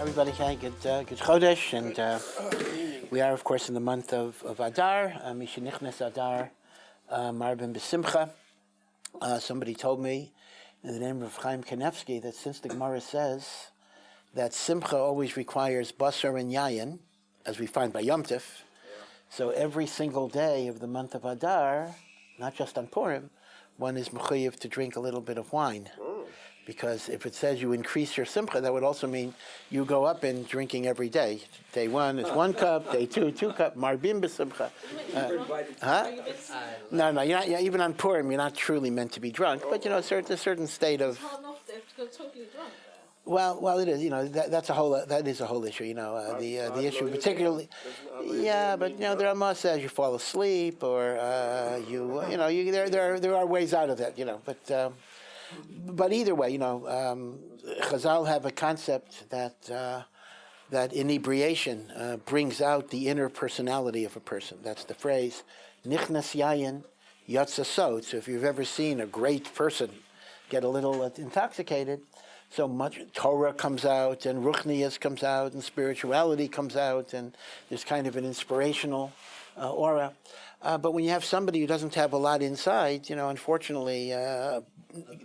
Everybody, good Chodesh, and we are, of course, in the month of Adar, Mishenichnes Adar, Marbin B'Simcha. Somebody told me, in the name of Chaim Kanevsky, that since the Gemara says that Simcha always requires Basar and Yayin, as we find by Yom Tif, so every single day of the month of Adar, not just on Purim, one is mechuyev to drink a little bit of wine. Because if it says you increase your simcha, that would also mean you go up in drinking every day. Day 1 is 1 cup, day 2, 2 cup, marbim b'simcha. No, you're not, even on Purim, you're not truly meant to be drunk, but a certain state of... It's hard enough to go totally drunk. Well, it is. That is a whole issue. The issue, particularly. Yeah, but the Rama says you fall asleep, or there are ways out of that. But either way, Chazal have a concept that inebriation brings out the inner personality of a person. That's the phrase, nichnas yayin yatsa sod. So if you've ever seen a great person get a little intoxicated, so much Torah comes out, and Ruchnias comes out, and spirituality comes out, and there's kind of an inspirational aura. But when you have somebody who doesn't have a lot inside, unfortunately,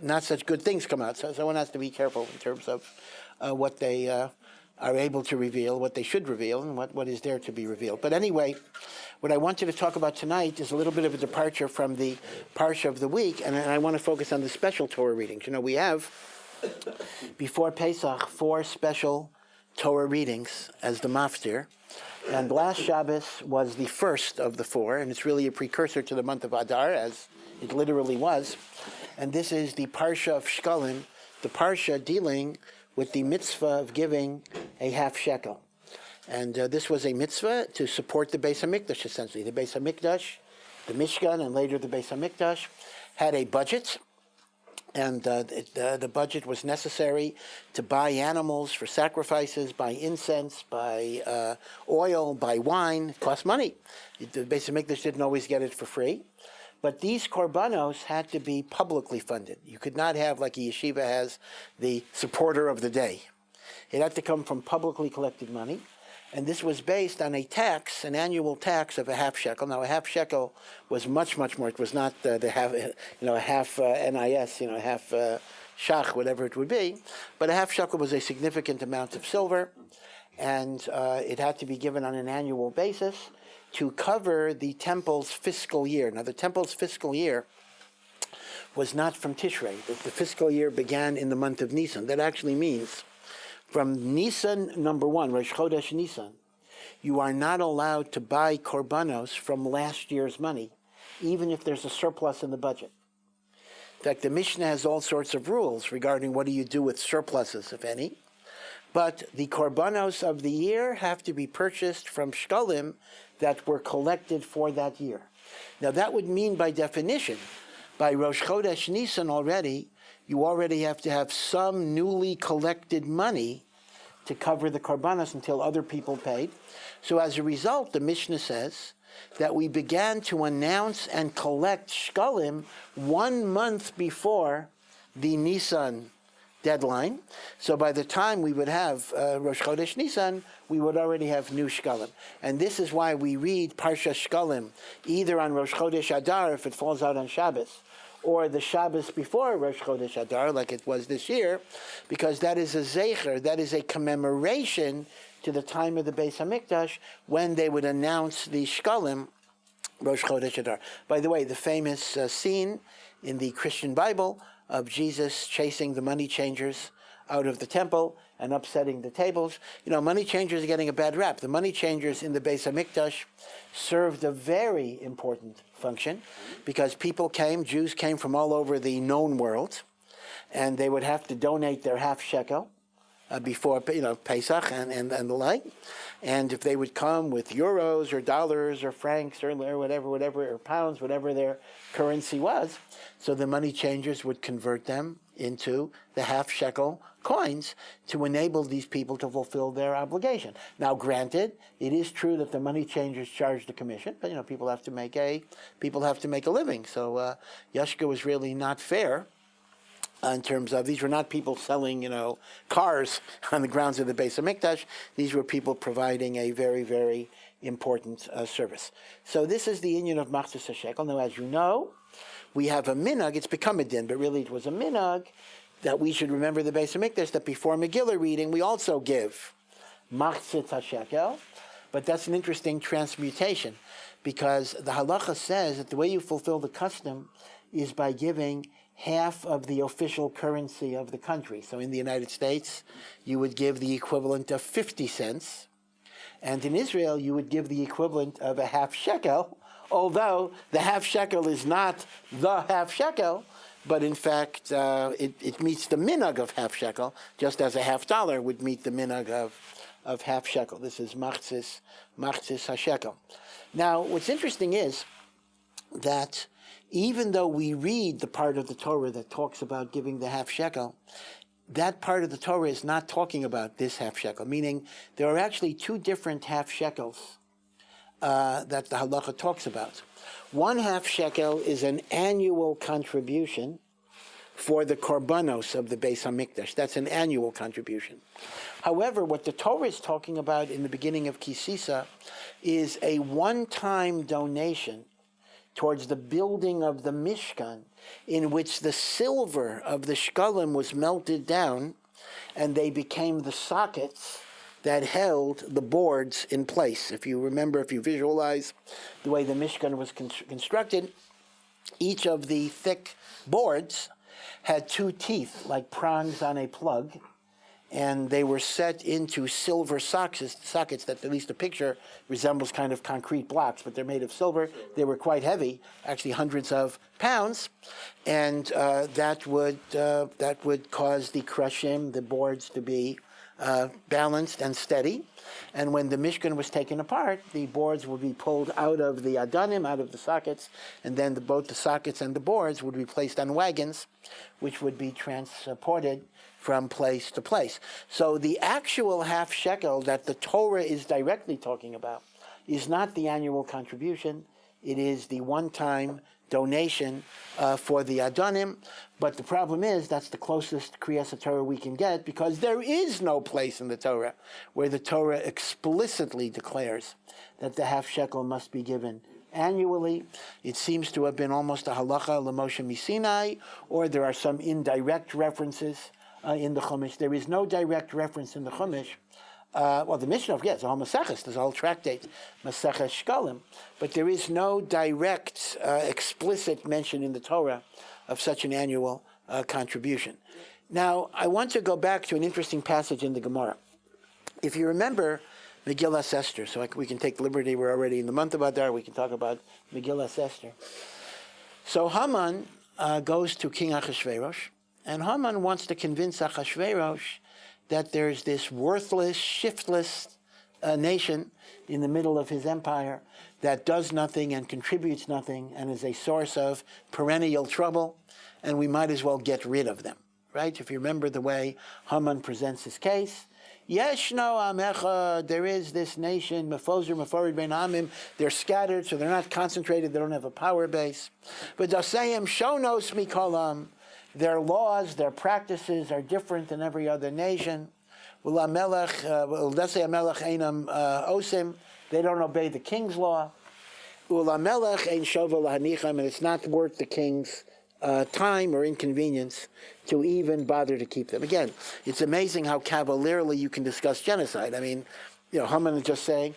not such good things come out. So one has to be careful in terms of what they are able to reveal, what they should reveal, and what is there to be revealed. But anyway, what I wanted to talk about tonight is a little bit of a departure from the Parsha of the week, and I want to focus on the special Torah readings. We have, before Pesach, 4 special Torah readings as the maftir. And last Shabbos was the first of the 4, and it's really a precursor to the month of Adar, as it literally was. And this is the Parsha of Shekalim, the Parsha dealing with the mitzvah of giving a half shekel. And this was a mitzvah to support the Beis HaMikdash, essentially. The Beis HaMikdash, the Mishkan, and later the Beis HaMikdash, had a budget. And the budget was necessary to buy animals for sacrifices, buy incense, buy oil, buy wine. It cost money. The Beis HaMikdash didn't always get it for free. But these korbanos had to be publicly funded. You could not have, like a yeshiva has, the supporter of the day. It had to come from publicly collected money. And this was based on a tax, an annual tax of a half shekel. Now, a half shekel was much, much more. It was not the half, a half NIS, half shach, whatever it would be. But a half shekel was a significant amount of silver, and it had to be given on an annual basis to cover the temple's fiscal year. Now, the temple's fiscal year was not from Tishrei. The fiscal year began in the month of Nisan. That actually means from Nisan number 1, Rosh Chodesh Nisan, you are not allowed to buy korbanos from last year's money, even if there's a surplus in the budget. In fact, the Mishnah has all sorts of rules regarding what do you do with surpluses, if any. But the korbanos of the year have to be purchased from shkalim that were collected for that year. Now, that would mean, by definition, by Rosh Chodesh Nisan already, you already have to have some newly collected money to cover the korbanos until other people paid. So as a result, the Mishnah says that we began to announce and collect shkalim 1 month before the Nisan deadline. So by the time we would have Rosh Chodesh Nisan, we would already have new shkalim. And this is why we read Parsha Shkalim either on Rosh Chodesh Adar, if it falls out on Shabbos, or the Shabbos before Rosh Chodesh Adar, like it was this year, because that is a zecher, that is a commemoration to the time of the Beis HaMikdash, when they would announce the shkalim, Rosh Chodesh Adar. By the way, the famous scene in the Christian Bible of Jesus chasing the money changers out of the temple and upsetting the tables. Money changers are getting a bad rap. The money changers in the Beis HaMikdash served a very important function, because Jews came from all over the known world, and they would have to donate their half shekel before Pesach and the like. And if they would come with euros or dollars or francs or whatever, or pounds, whatever their currency was, so the money changers would convert them into the half shekel coins to enable these people to fulfill their obligation. Now, granted, it is true that the money changers charged a commission, but people have to make a living. So Yashka was really not fair in terms of these were not people selling, cars on the grounds of the Beis HaMikdash. These were people providing a very, very important service. So this is the union of Machzis HaShekel. Now, as you know, we have a minhag. It's become a din, but really it was a minhag that we should remember the Beis HaMikdash, that before Megillah reading, we also give Machzis HaShekel. But that's an interesting transmutation, because the halacha says that the way you fulfill the custom is by giving half of the official currency of the country. So in the United States, you would give the equivalent of 50 cents. And in Israel, you would give the equivalent of a half shekel, although the half shekel is not the half shekel, but in fact, it meets the minhag of half shekel, just as a $50 would meet the minhag of half shekel. This is Machzis HaShekel. Now, what's interesting is that even though we read the part of the Torah that talks about giving the half shekel, that part of the Torah is not talking about this half shekel, meaning there are actually two different half shekels that the halacha talks about. One half shekel is an annual contribution for the korbanos of the Beis HaMikdash. That's an annual contribution. However, what the Torah is talking about in the beginning of Kisisa is a one-time donation towards the building of the Mishkan, in which the silver of the shkalim was melted down, and they became the sockets that held the boards in place. If you remember, if you visualize the way the Mishkan was constructed, each of the thick boards had two teeth, like prongs on a plug, and they were set into silver sockets that, at least the picture, resembles kind of concrete blocks, but they're made of silver. They were quite heavy, actually hundreds of pounds, and that would cause the krushim, the boards, to be balanced and steady. And when the Mishkan was taken apart, the boards would be pulled out of the adanim, out of the sockets, and then both the sockets and the boards would be placed on wagons, which would be transported from place to place. So the actual half shekel that the Torah is directly talking about is not the annual contribution. It is the one-time donation for the Adonim. But the problem is that's the closest Kriyas Torah we can get, because there is no place in the Torah where the Torah explicitly declares that the half shekel must be given annually. It seems to have been almost a halacha l'Moshe Misinai, or there are some indirect references in the Chumash. There is no direct reference in the Chumash. The Mishnah, yes, the whole Maseches, there's a whole tractate, Maseches Shkalim, but there is no direct, explicit mention in the Torah of such an annual contribution. Now, I want to go back to an interesting passage in the Gemara. If you remember Megillas Esther, so we can take liberty, we're already in the month of Adar, we can talk about Megillas Esther. So Haman goes to King Achashverosh, and Haman wants to convince Achashverosh that there's this worthless, shiftless nation in the middle of his empire that does nothing and contributes nothing and is a source of perennial trouble, and we might as well get rid of them, right? If you remember the way Haman presents his case, Yeshno Amecha, there is this nation, Mefozer, Meforid Ben Amim, they're scattered, so they're not concentrated, they don't have a power base. But Dasayim Shonos Mikolam, their laws, their practices are different than every other nation. They don't obey the king's law. And it's not worth the king's time or inconvenience to even bother to keep them. Again, it's amazing how cavalierly you can discuss genocide. I mean, Haman is just saying,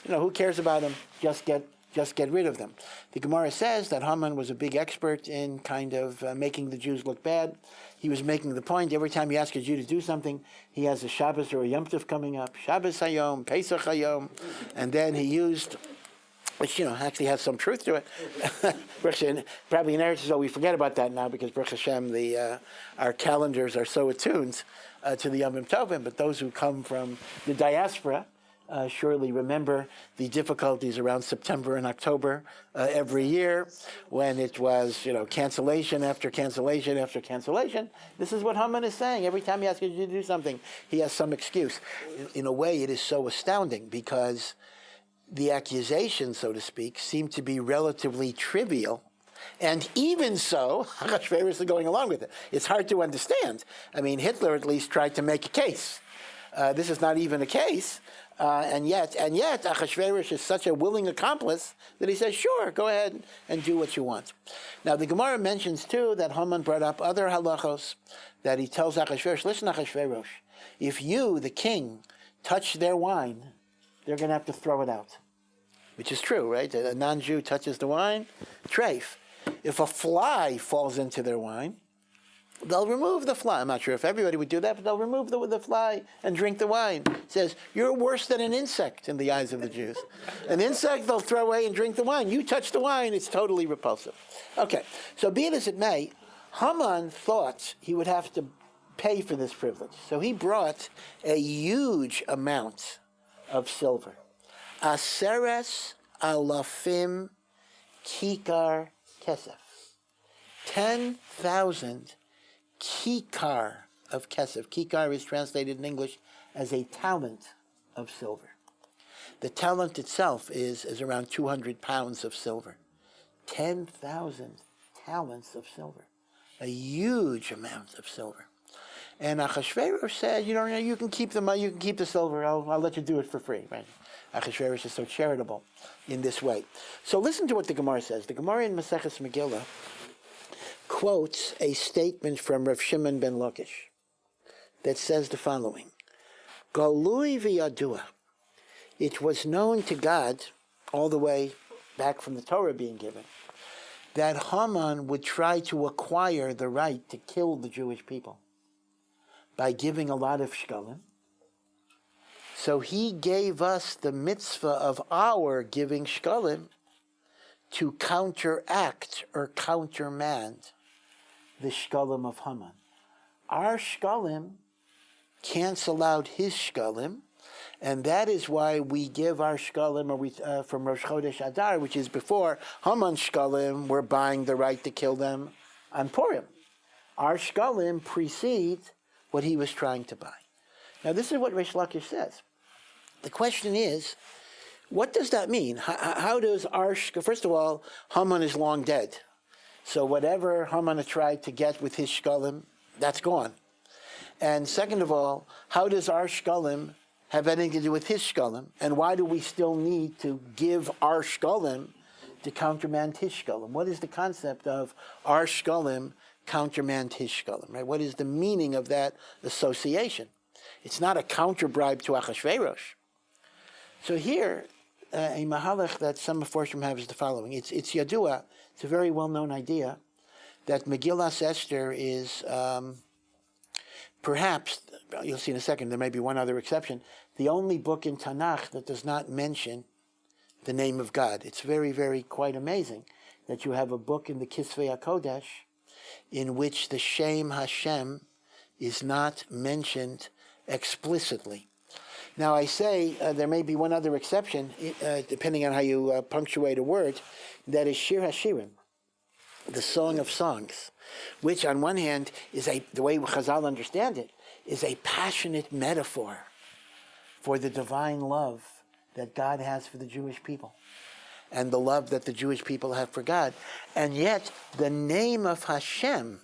who cares about them? Just get rid of them. The Gemara says that Haman was a big expert in kind of making the Jews look bad. He was making the point, every time you ask a Jew to do something, he has a Shabbos or a Yom Tov coming up, Shabbos Hayom, Pesach Hayom, and then he used, which, actually has some truth to it. Probably in Eretz Yisrael, we forget about that now because Baruch Hashem, our calendars are so attuned to the Yom Tovim, but those who come from the diaspora, surely remember the difficulties around September and October every year when it was, cancellation after cancellation after cancellation. This is what Haman is saying. Every time he asks you to do something, he has some excuse. In a way, it is so astounding because the accusations, so to speak, seem to be relatively trivial And even so, Achashverosh is going along with it. It's hard to understand. I mean, Hitler at least tried to make a case. This is not even a case. And yet, Achashverosh is such a willing accomplice that he says, sure, go ahead and do what you want. Now, the Gemara mentions, too, that Haman brought up other halachos, that he tells Achashverosh, listen, Achashverosh, if you, the king, touch their wine, they're going to have to throw it out. Which is true, right? A non-Jew touches the wine, treif. If a fly falls into their wine, they'll remove the fly. I'm not sure if everybody would do that, but they'll remove the fly and drink the wine. It says, you're worse than an insect in the eyes of the Jews. An insect they'll throw away and drink the wine. You touch the wine, it's totally repulsive. Okay, so be it as it may, Haman thought he would have to pay for this privilege. So he brought a huge amount of silver. Aseres alafim kikar kesef. 10,000 kikar of kesef. Kikar is translated in English as a talent of silver. The talent itself is around 200 pounds of silver. 10,000 talents of silver. A huge amount of silver. And Achashverosh said, you can keep the silver. I'll let you do it for free. Right? Achashverosh is so charitable in this way. So listen to what the Gemara says. The Gemara in Maseches Megillah quotes a statement from Rav Shimon ben Lakish that says the following: Galui v'yadua. It was known to God, all the way back from the Torah being given, that Haman would try to acquire the right to kill the Jewish people by giving a lot of shkalim. So he gave us the mitzvah of our giving shkalim to counteract or countermand the shkalim of Haman. Our shkalim cancel out his shkalim, and that is why we give our shkalim from Rosh Chodesh Adar, which is before Haman's shkalim, we're buying the right to kill them on Purim. Our shkalim precede what he was trying to buy. Now, this is what Reish Lakish says. The question is, what does that mean? How does first of all, Haman is long dead. So whatever Haman tried to get with his shkalim, that's gone. And second of all, how does our shkalim have anything to do with his shkalim? And why do we still need to give our shkalim to countermand his shkalim? What is the concept of our shkalim countermand his shkalim? Right? What is the meaning of that association? It's not a counter bribe to Achashverosh. So here, a mahalach that some Meforshim have is the following. It's yadua, it's a very well-known idea, that Megillas Esther is perhaps, you'll see in a second, there may be one other exception, the only book in Tanakh that does not mention the name of God. It's very, very quite amazing that you have a book in the Kisvei HaKodesh in which the Shem Hashem is not mentioned explicitly. Now I say there may be one other exception, depending on how you punctuate a word, that is Shir HaShirim, the Song of Songs, which on one hand is the way Chazal understand it, is a passionate metaphor for the divine love that God has for the Jewish people and the love that the Jewish people have for God. And yet the name of Hashem,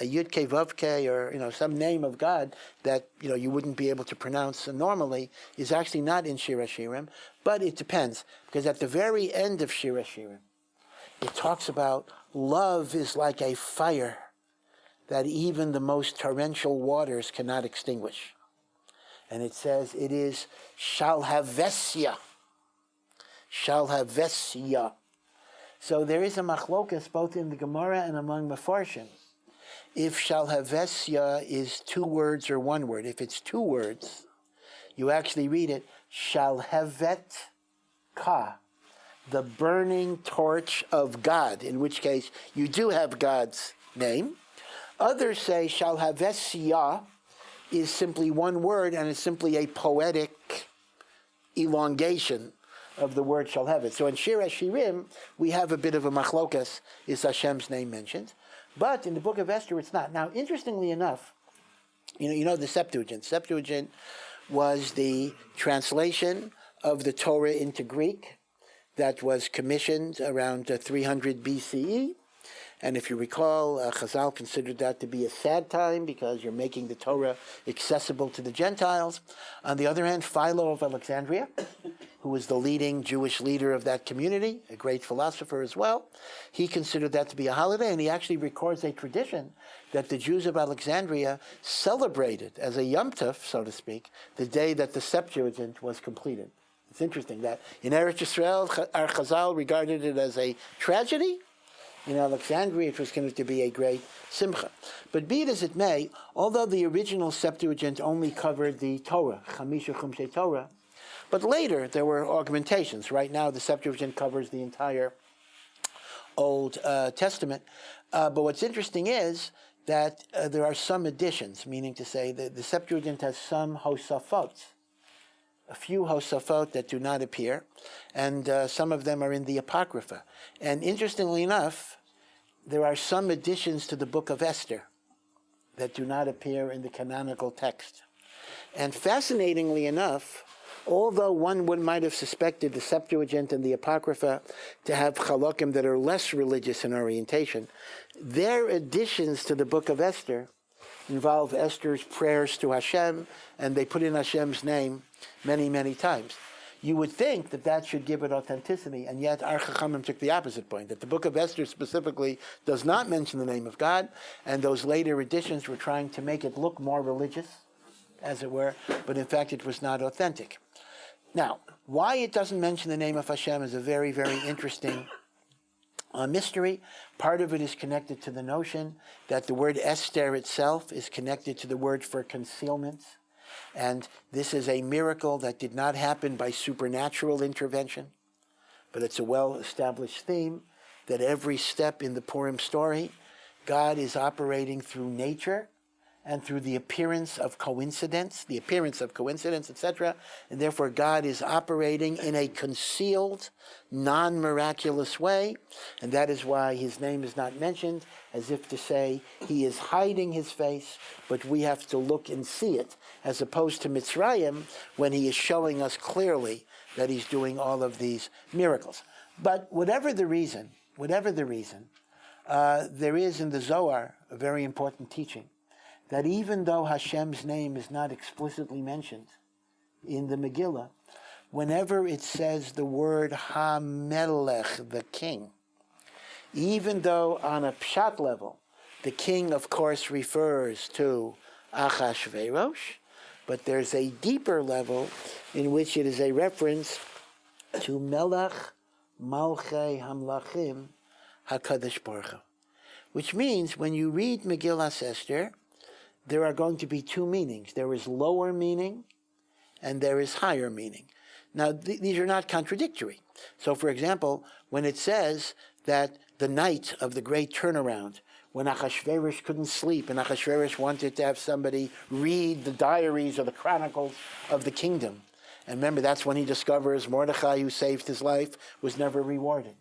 a Yud Kei Vav Kei, or some name of God that you wouldn't be able to pronounce normally, is actually not in Shir HaShirim, but it depends, because at the very end of Shir HaShirim, it talks about love is like a fire that even the most torrential waters cannot extinguish. And it says it is shalhavesya. Shalhavesya. So there is a machlokas both in the Gemara and among Mefarshim. If shalhavesya is two words or one word, if it's two words, you actually read it shalhevet ka, the burning torch of God, in which case you do have God's name. Others say shalhavesya is simply one word, and it's simply a poetic elongation of the word shalhevet. So in Shir HaShirim, we have a bit of a machlokas, is Hashem's name mentioned. But in the book of Esther, it's not. Now, interestingly enough, you know the Septuagint. Septuagint was the translation of the Torah into Greek that was commissioned around 300 BCE. And if you recall, Chazal considered that to be a sad time because you're making the Torah accessible to the Gentiles. On the other hand, Philo of Alexandria, who was the leading Jewish leader of that community, a great philosopher as well, he considered that to be a holiday, and he actually records a tradition that the Jews of Alexandria celebrated as a Yom Tov, so to speak, the day that the Septuagint was completed. It's interesting that in Eretz Yisrael, our Chazal regarded it as a tragedy. In Alexandria, it was considered to be a great simcha. But be it as it may, although the original Septuagint only covered the Torah, Chamisha Chumshei Torah, but later there were augmentations. Right now, the Septuagint covers the entire Old Testament. But what's interesting is that there are some additions, meaning to say that the Septuagint has some hosafot, a few hosafot that do not appear, and some of them are in the Apocrypha. And interestingly enough, there are some additions to the book of Esther that do not appear in the canonical text. And fascinatingly enough, although one might have suspected the Septuagint and the Apocrypha to have chalokim that are less religious in orientation, their additions to the book of Esther involve Esther's prayers to Hashem, and they put in Hashem's name many, many times. You would think that that should give it authenticity, and yet our Chachamim took the opposite point, that the book of Esther specifically does not mention the name of God, and those later editions were trying to make it look more religious, as it were, but in fact it was not authentic. Now, why it doesn't mention the name of Hashem is a very, very interesting mystery. Part of it is connected to the notion that the word Esther itself is connected to the word for concealment. And this is a miracle that did not happen by supernatural intervention, but it's a well-established theme that every step in the Purim story, God is operating through nature and through the appearance of coincidence, etc. And therefore God is operating in a concealed, non-miraculous way, and that is why his name is not mentioned, as if to say he is hiding his face, but we have to look and see it, as opposed to Mitzrayim, when he is showing us clearly that he's doing all of these miracles. But whatever the reason, there is in the Zohar a very important teaching, that even though Hashem's name is not explicitly mentioned in the Megillah, whenever it says the word HaMelech, the king, even though on a pshat level, the king, of course, refers to Achashverosh, but there's a deeper level in which it is a reference to Melech Malchei Hamlachim HaKadosh Baruch Hu, which means when you read Megillas Esther, there are going to be two meanings. There is lower meaning and there is higher meaning. Now, these are not contradictory. So, for example, when it says that the night of the great turnaround, when Achashverosh couldn't sleep and Achashverosh wanted to have somebody read the diaries or the chronicles of the kingdom, and remember, that's when he discovers Mordechai, who saved his life, was never rewarded.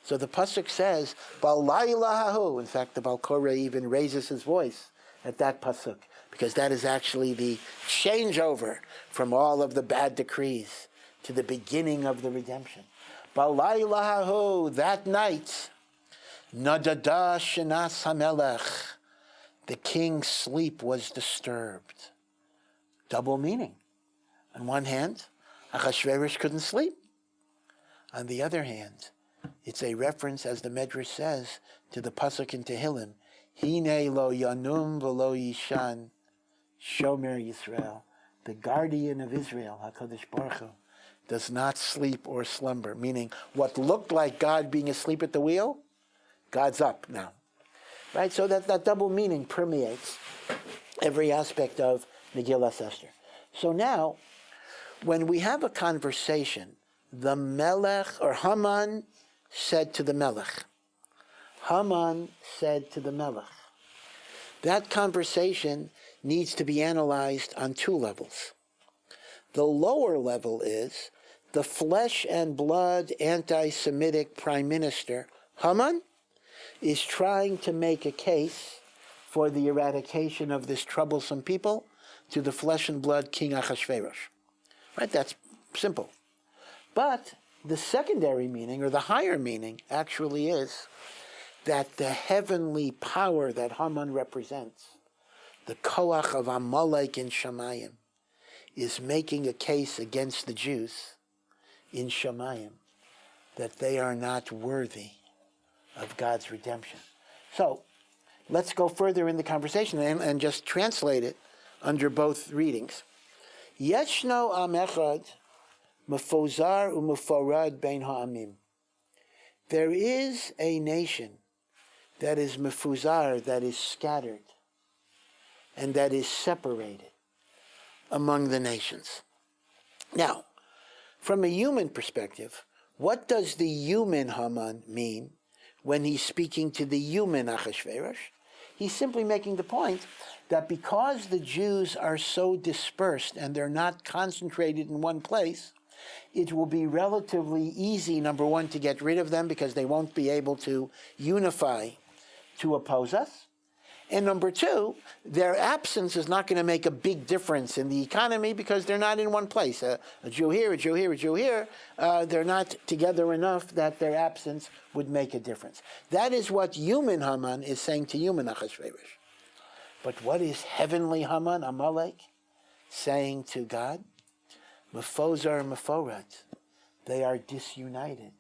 So the pasuk says, Ba'laylahahu. In fact, the Baal Koreh even raises his voice at that pasuk, because that is actually the changeover from all of the bad decrees to the beginning of the redemption. Ba'laylahahu, that night, Nadada Shenas HaMelech, the king's sleep was disturbed. Double meaning. On one hand, Achashverosh couldn't sleep. On the other hand, it's a reference, as the Medrash says, to the pasuk in Tehillim, Hine lo yanum v'lo yishan, Shomer Yisrael, the guardian of Israel, HaKadosh Baruch Hu, does not sleep or slumber, meaning what looked like God being asleep at the wheel, God's up now. Right? So that double meaning permeates every aspect of Megillas Esther. So now, when we have a conversation, the Melech, or Haman, said to the Melech. Haman said to the Melech. That conversation needs to be analyzed on two levels. The lower level is the flesh and blood anti-Semitic prime minister, Haman, is trying to make a case for the eradication of this troublesome people to the flesh and blood King Achashverosh. Right? That's simple. But the secondary meaning, or the higher meaning, actually is that the heavenly power that Haman represents, the koach of Amalek in Shamayim, is making a case against the Jews in Shamayim that they are not worthy of God's redemption. So, let's go further in the conversation and just translate it under both readings. Yeshno am echad mefozar u'meforad bein ha'amim. There is a nation that is mefuzar, that is scattered, and that is separated among the nations. Now, from a human perspective, what does the human Haman mean when he's speaking to the human Achashverosh? He's simply making the point that because the Jews are so dispersed and they're not concentrated in one place, it will be relatively easy, number one, to get rid of them because they won't be able to unify to oppose us. And number two, their absence is not going to make a big difference in the economy because they're not in one place. A Jew here, a Jew here, a Jew here. They're not together enough that their absence would make a difference. That is what human Haman is saying to human Achashverosh. But what is heavenly Haman, Amalek, saying to God? Mefozar meforat. They are disunited.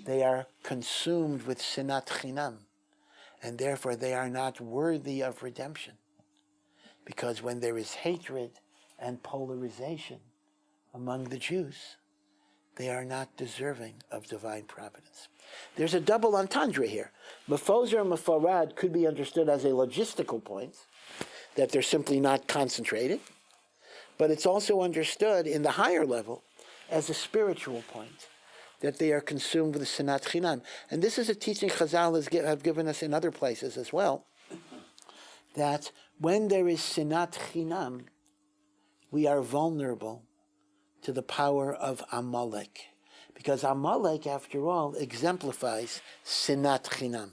They are consumed with sinat chinam. And therefore they are not worthy of redemption. Because when there is hatred and polarization among the Jews, they are not deserving of divine providence. There's a double entendre here. Mefozer and meforad could be understood as a logistical point, that they're simply not concentrated, but it's also understood in the higher level as a spiritual point, that they are consumed with the sinat chinam. And this is a teaching Chazal have given us in other places as well, that when there is sinat chinam, we are vulnerable to the power of Amalek. Because Amalek, after all, exemplifies sinat chinam.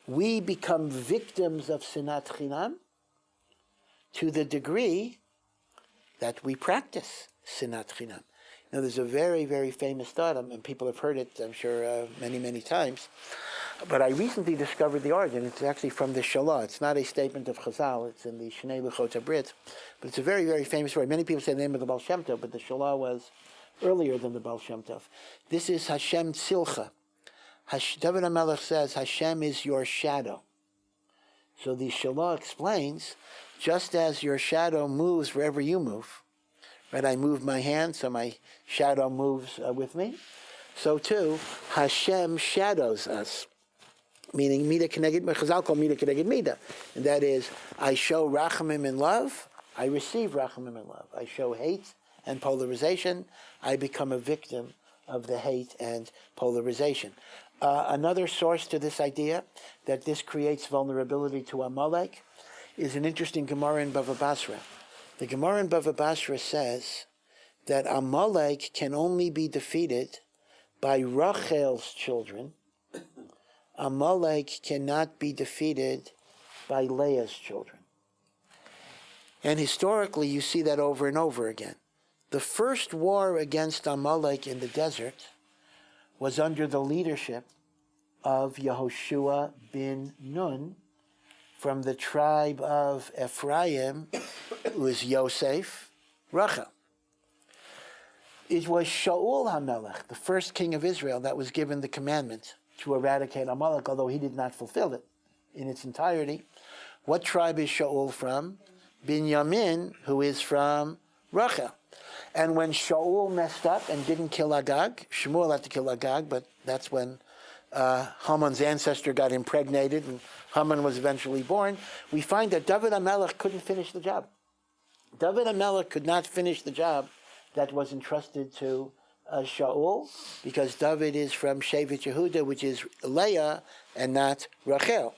We become victims of sinat chinam to the degree that we practice sinat chinam. Now, there's a very, very famous thought, and people have heard it, I'm sure, many, many times. But I recently discovered the origin. It's actually from the Shalah. It's not a statement of Chazal. It's in the Shnei Luchot Brit. But it's a very, very famous word. Many people say the name of the Baal Shem Tov, but the Shalah was earlier than the Baal Shem Tov. This is Hashem Tzilcha. David HaMelech says, Hashem is your shadow. So the Shalah explains, just as your shadow moves wherever you move, right? I move my hand, so my shadow moves with me. So too, Hashem shadows us. Meaning, Mida Keneged, Chazal call Mida Keneged Mida. And that is, I show Rachamim in love, I receive Rachamim in love. I show hate and polarization, I become a victim of the hate and polarization. Another source to this idea, that this creates vulnerability to Amalek, is an interesting Gemara in Bava Basra. The Gemara in Bava Basra says that Amalek can only be defeated by Rachel's children. Amalek cannot be defeated by Leah's children. And historically, you see that over and over again. The first war against Amalek in the desert was under the leadership of Yehoshua bin Nun from the tribe of Ephraim, who was Yosef, Rachel. It was Shaul HaMelech, the first king of Israel, that was given the commandment to eradicate Amalek, although he did not fulfill it in its entirety. What tribe is Shaul from? Binyamin, who is from Rachel. And when Shaul messed up and didn't kill Agag, Shmuel had to kill Agag, but that's when Haman's ancestor got impregnated and Haman was eventually born. We find that David HaMelech couldn't finish the job. David HaMelech could not finish the job that was entrusted to Shaul, because David is from Shevet Yehuda, which is Leah and not Rachel.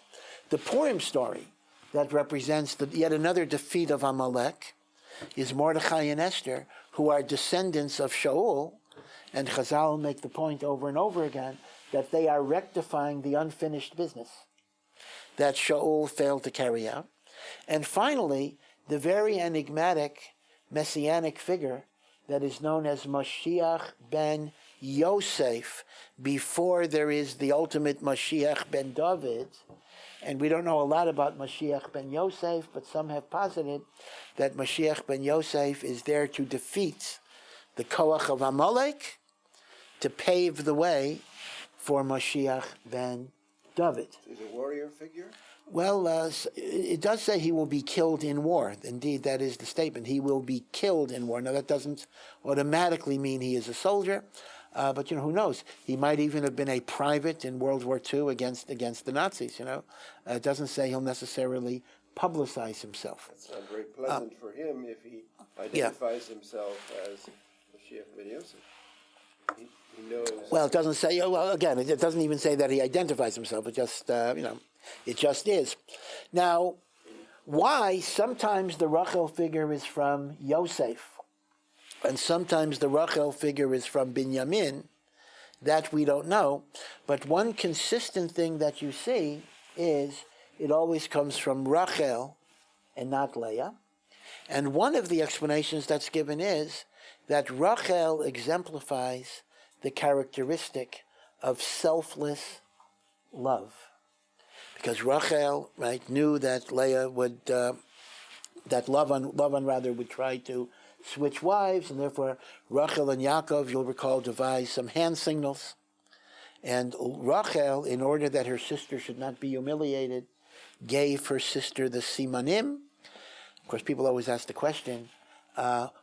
The Purim story that represents yet another defeat of Amalek is Mordechai and Esther, who are descendants of Shaul, and Chazal make the point over and over again that they are rectifying the unfinished business that Shaul failed to carry out. And finally, the very enigmatic messianic figure that is known as Mashiach Ben Yosef before there is the ultimate Mashiach Ben David. And we don't know a lot about Mashiach Ben Yossef, but some have posited that Mashiach Ben Yossef is there to defeat the Koach of Amalek, to pave the way for Mashiach Ben David. Is a warrior figure? Well, it does say he will be killed in war. Indeed, that is the statement. He will be killed in war. Now, that doesn't automatically mean he is a soldier, but who knows? He might even have been a private in World War II against the Nazis. It doesn't say he'll necessarily publicize himself. It's not very pleasant for him if he identifies himself as Mashiach Ben Yossef. He knows. Well, it doesn't say. Well, again, it doesn't even say that he identifies himself. It just, it just is. Now, why sometimes the Rachel figure is from Yosef, and sometimes the Rachel figure is from Binyamin, that we don't know. But one consistent thing that you see is it always comes from Rachel and not Leah. And one of the explanations that's given is that Rachel exemplifies the characteristic of selfless love. Because Rachel, knew that Leah would, that Lavan would try to switch wives, and therefore Rachel and Yaakov, you'll recall, devised some hand signals. And Rachel, in order that her sister should not be humiliated, gave her sister the simanim. Of course, people always ask the question,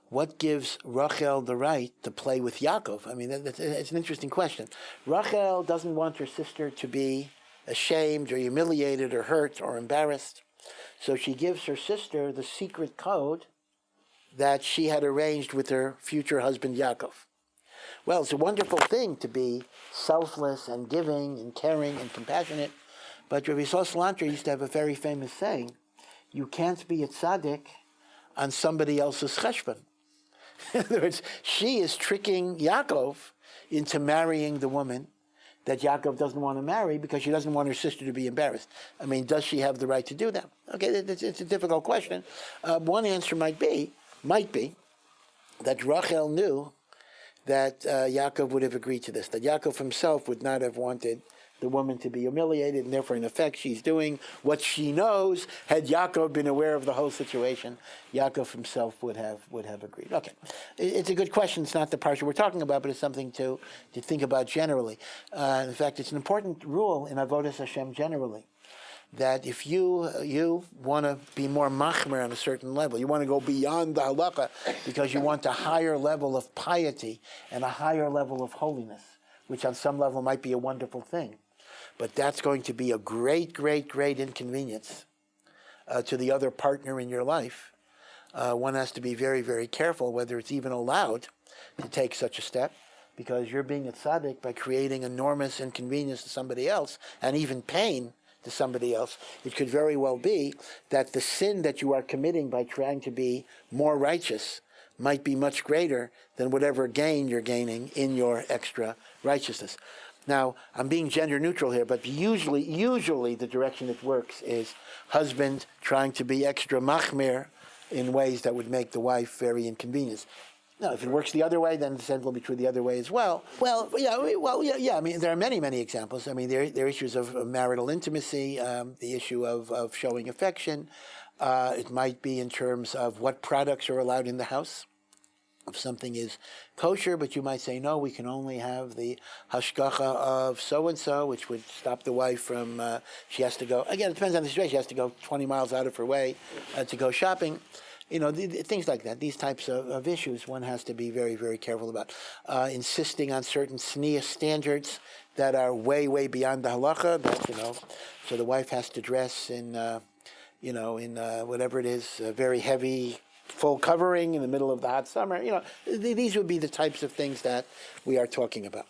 what gives Rachel the right to play with Yaakov? I mean, it's an interesting question. Rachel doesn't want her sister to be ashamed or humiliated or hurt or embarrassed. So she gives her sister the secret code that she had arranged with her future husband Yaakov. Well, it's a wonderful thing to be selfless and giving and caring and compassionate, but Rabbi Soslanter used to have a very famous saying, you can't be a tzaddik on somebody else's cheshbon. In other words, she is tricking Yaakov into marrying the woman that Yaakov doesn't want to marry because she doesn't want her sister to be embarrassed. I mean, does she have the right to do that? Okay, it's a difficult question. One answer might be that Rachel knew that Yaakov would have agreed to this, that Yaakov himself would not have wanted the woman to be humiliated, and therefore, in effect, she's doing what she knows. Had Yaakov been aware of the whole situation, Yaakov himself would have agreed. Okay, it's a good question. It's not the parsha we're talking about, but it's something to think about generally. In fact, it's an important rule in Avodas Hashem generally, that if you want to be more machmer on a certain level, you want to go beyond the halakha because you want a higher level of piety and a higher level of holiness, which on some level might be a wonderful thing. But that's going to be a great, great, great inconvenience to the other partner in your life. One has to be very, very careful whether it's even allowed to take such a step, because you're being a tzaddik by creating enormous inconvenience to somebody else and even pain to somebody else. It could very well be that the sin that you are committing by trying to be more righteous might be much greater than whatever gain you're gaining in your extra righteousness. Now, I'm being gender neutral here, but usually the direction it works is husband trying to be extra machmir in ways that would make the wife very inconvenienced. Now, if it works the other way, then the same will be true the other way as well. Yeah. I mean, there are many, many examples. I mean, there are issues of marital intimacy, the issue of showing affection. It might be in terms of what products are allowed in the house. If something is kosher, but you might say, no, we can only have the hashgacha of so-and-so, which would stop the wife from, she has to go, again, it depends on the situation, she has to go 20 miles out of her way to go shopping. Things like that, these types of issues, one has to be very, very careful about. Insisting on certain sneah standards that are way, way beyond the halacha, but, so the wife has to dress in, whatever it is, very heavy, full covering in the middle of the hot summer. These would be the types of things that we are talking about.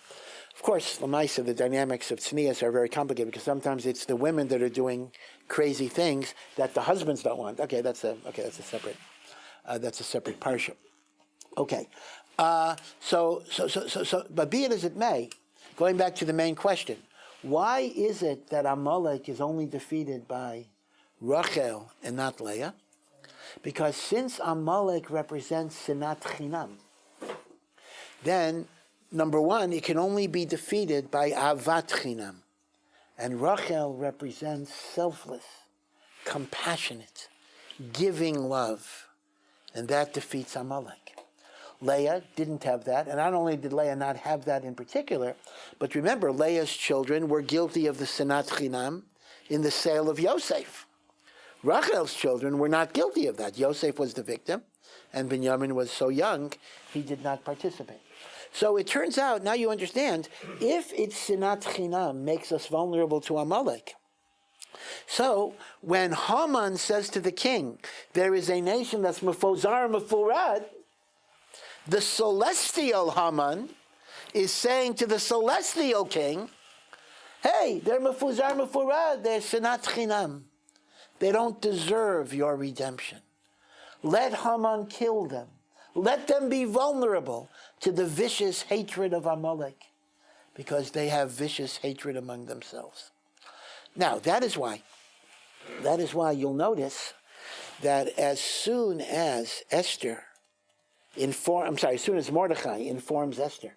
Of course, l'maisa, the dynamics of tznius are very complicated because sometimes it's the women that are doing crazy things that the husbands don't want. That's a separate parsha. Okay, but be it as it may, going back to the main question, why is it that Amalek is only defeated by Rachel and not Leah? Because since Amalek represents sinat chinam, then number one, it can only be defeated by avat chinam. And Rachel represents selfless, compassionate, giving love. And that defeats Amalek. Leah didn't have that, and not only did Leah not have that in particular, but remember, Leah's children were guilty of the sinat chinam in the sale of Yosef. Rachel's children were not guilty of that. Yosef was the victim, and Binyamin was so young, he did not participate. So it turns out, now you understand, if it's sinat chinam makes us vulnerable to Amalek. So when Haman says to the king, there is a nation that's mefozar mefurad, the celestial Haman is saying to the celestial king, hey, they're mefuzar mefurad, they're sinat chinam. They don't deserve your redemption. Let Haman kill them. Let them be vulnerable to the vicious hatred of Amalek, because they have vicious hatred among themselves. Now, that is why you'll notice that as soon as Mordechai informs Esther,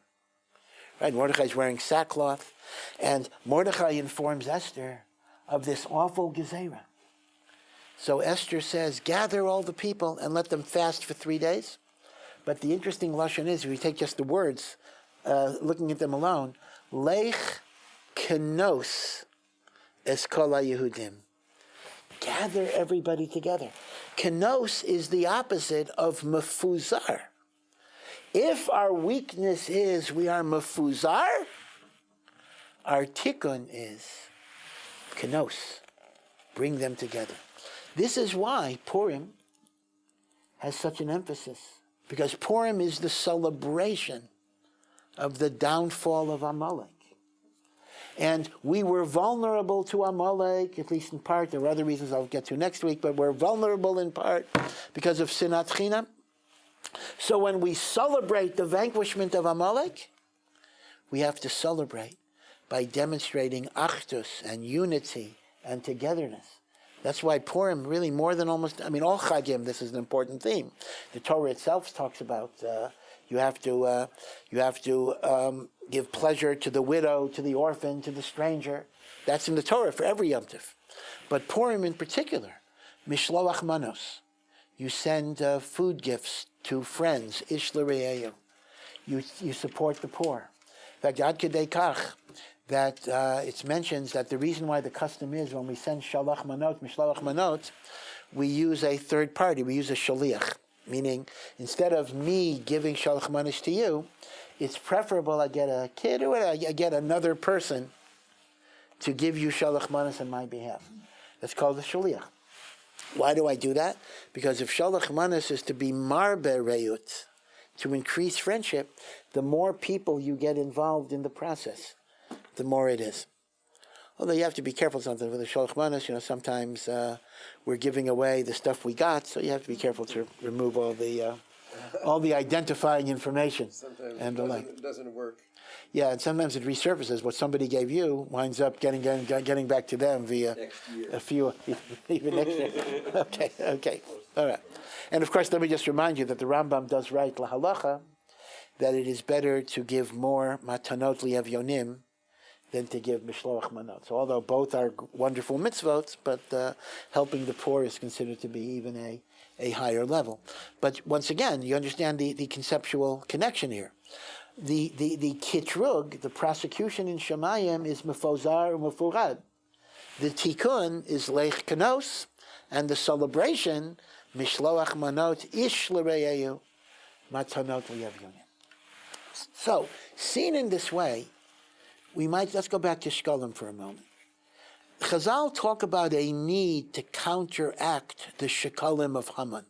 right? Mordechai's wearing sackcloth, and Mordechai informs Esther of this awful gezerah. So Esther says, gather all the people and let them fast for 3 days. But the interesting lashon is, if you take just the words, looking at them alone, Lech kenos es kol haYehudim. Gather everybody together. Kenos is the opposite of mefuzar. If our weakness is we are mefuzar, our tikkun is kenos. Bring them together. This is why Purim has such an emphasis, because Purim is the celebration of the downfall of Amalek. And we were vulnerable to Amalek, at least in part. There are other reasons I'll get to next week, but we're vulnerable in part because of sinat chinam. So when we celebrate the vanquishment of Amalek, we have to celebrate by demonstrating achdus and unity and togetherness. That's why Purim really more than all Chagim, this is an important theme. The Torah itself talks about you have to give pleasure to the widow, to the orphan, to the stranger. That's in the Torah for every Yom Tov. But Purim in particular, mishloach manos. You send food gifts to friends, ish l're'eyu. You support the poor. In fact, ad kedei kach, that it mentions that the reason why the custom is when we send shalach manot, mishloach manot, we use a third party, we use a shaliach. Meaning, instead of me giving shalach manos to you, it's preferable I get a kid or I get another person to give you shalach manos on my behalf. That's called the shaliach. Why do I do that? Because if shalach manos is to be marbe reut, to increase friendship, the more people you get involved in the process, the more it is. Although you have to be careful sometimes with the shalach manos. Sometimes we're giving away the stuff we got, so you have to be careful to remove all the identifying information. Sometimes and it doesn't work. Yeah, and sometimes it resurfaces. What somebody gave you winds up getting back to them via a few, even next year. Okay, all right. And of course, let me just remind you that the Rambam does write lahalacha that it is better to give more matanot li'evyonim than to give mishloach manot. So although both are wonderful mitzvot, but helping the poor is considered to be even a higher level. But once again, you understand the conceptual connection here. The kitrug, the prosecution in Shemayim, is mefozar mefurad. The tikkun is lech kanos, and the celebration mishloach manot ish l're'eyu matanot li'evyonim. So, seen in this way, let's go back to Shkolim for a moment. Chazal talk about a need to counteract the Shekelim of Haman.